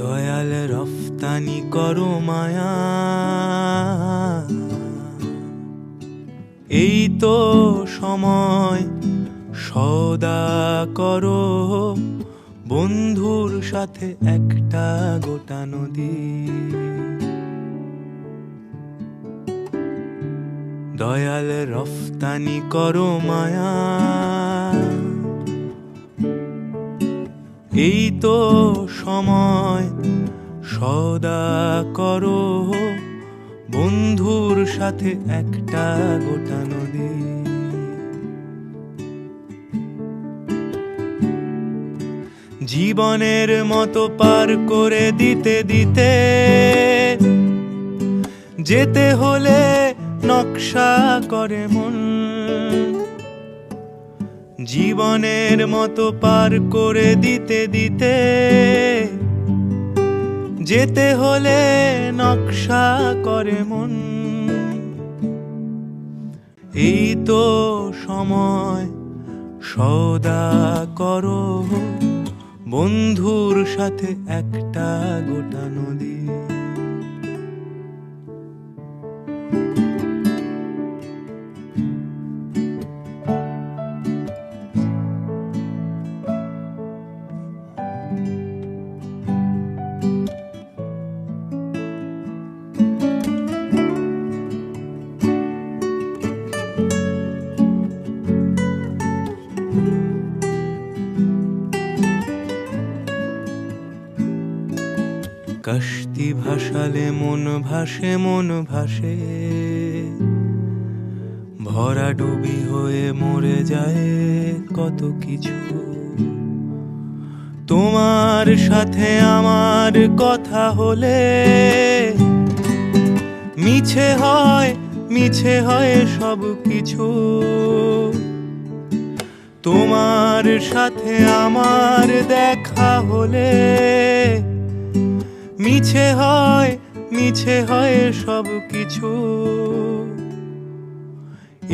দয়াল রফতানি করো মায়া, এই তো সময় সওদা করো বন্ধুর সাথে একটা গোটা নদী। দয়াল রফতানি করো মায়া, এই তো সময় সওদা করো বন্ধুর সাথে একটা গোটা নদী। জীবনের মতো পার করে দিতে দিতে যেতে হলে নকশা করে মন। জীবনের মতো পার করে দিতে দিতে যেতে হলে নকশা করে মন। এই তো সময় সওদা করো বন্ধুর সাথে একটা গোটা নদী। কাশতি ভাসালে মন ভাসে, মন ভাসে, ভরা ডুবি হয়ে মরে যায় কত কিছু। তোমার সাথে আমার কথা হলে মিছে হয়, মিছে হয় সব কিছু। তোমার সাথে আমার দেখা হলে মিছে হয়, মিছে হয় সব কিছু।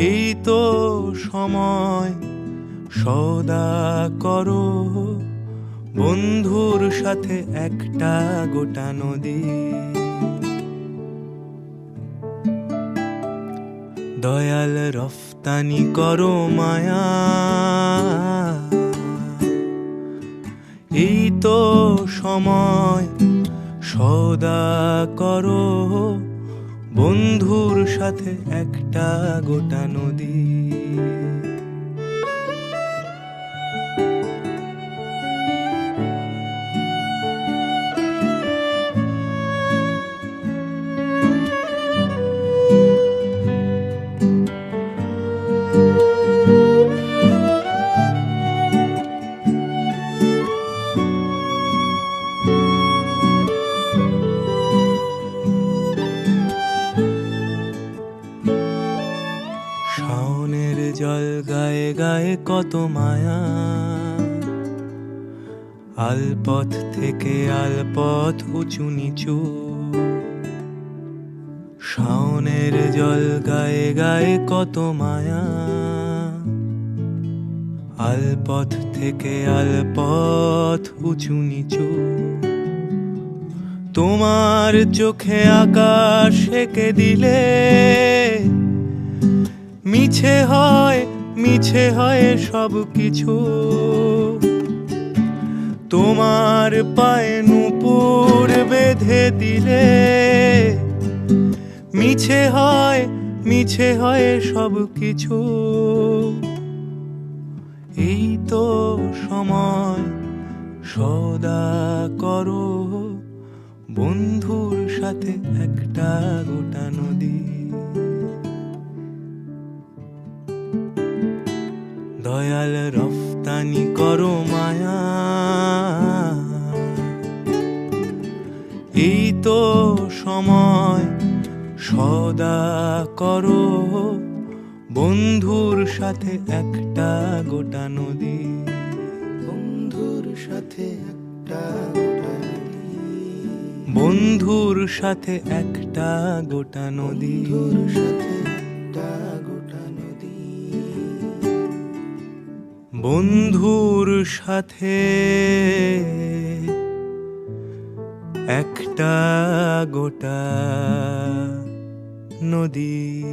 এই তো সময় সওদা করো বন্ধুর সাথে একটা গোটা নদী। দয়াল রফতানি করো মায়া, এই তো সময় সওদা করো বন্ধুর সাথে একটা গোটা নদী। শাওনের জল গায়ে গায়ে কত মায়া, আলপথ থেকে আলপথ উঁচু নিচু। শাওনের জল গায়ে গায়ে কত মায়া, আলপথ থেকে আলপথ উঁচু নিচু। তোমার চোখে আকাশ এঁকে দিলে মিছে হয়, মিছে হয় সব কিছু। তোমার পায়ে নূপুর বেঁধে দিলে মিছে হয়, মিছে হয় সব কিছু। এই তো সময় সওদা করো বন্ধুর সাথে একটা গোটা নদী। দয়াল রফতানি করো মায়া, এই তো সময় সওদা করো বন্ধুর সাথে একটা গোটা নদী। বন্ধুর সাথে একটা গোটা নদী, বন্ধুর সাথে একটা গোটা নদী। বন্ধুর সাথে একটা গোটা নদী। বন্ধুর সাথে একটা গোটা নদী।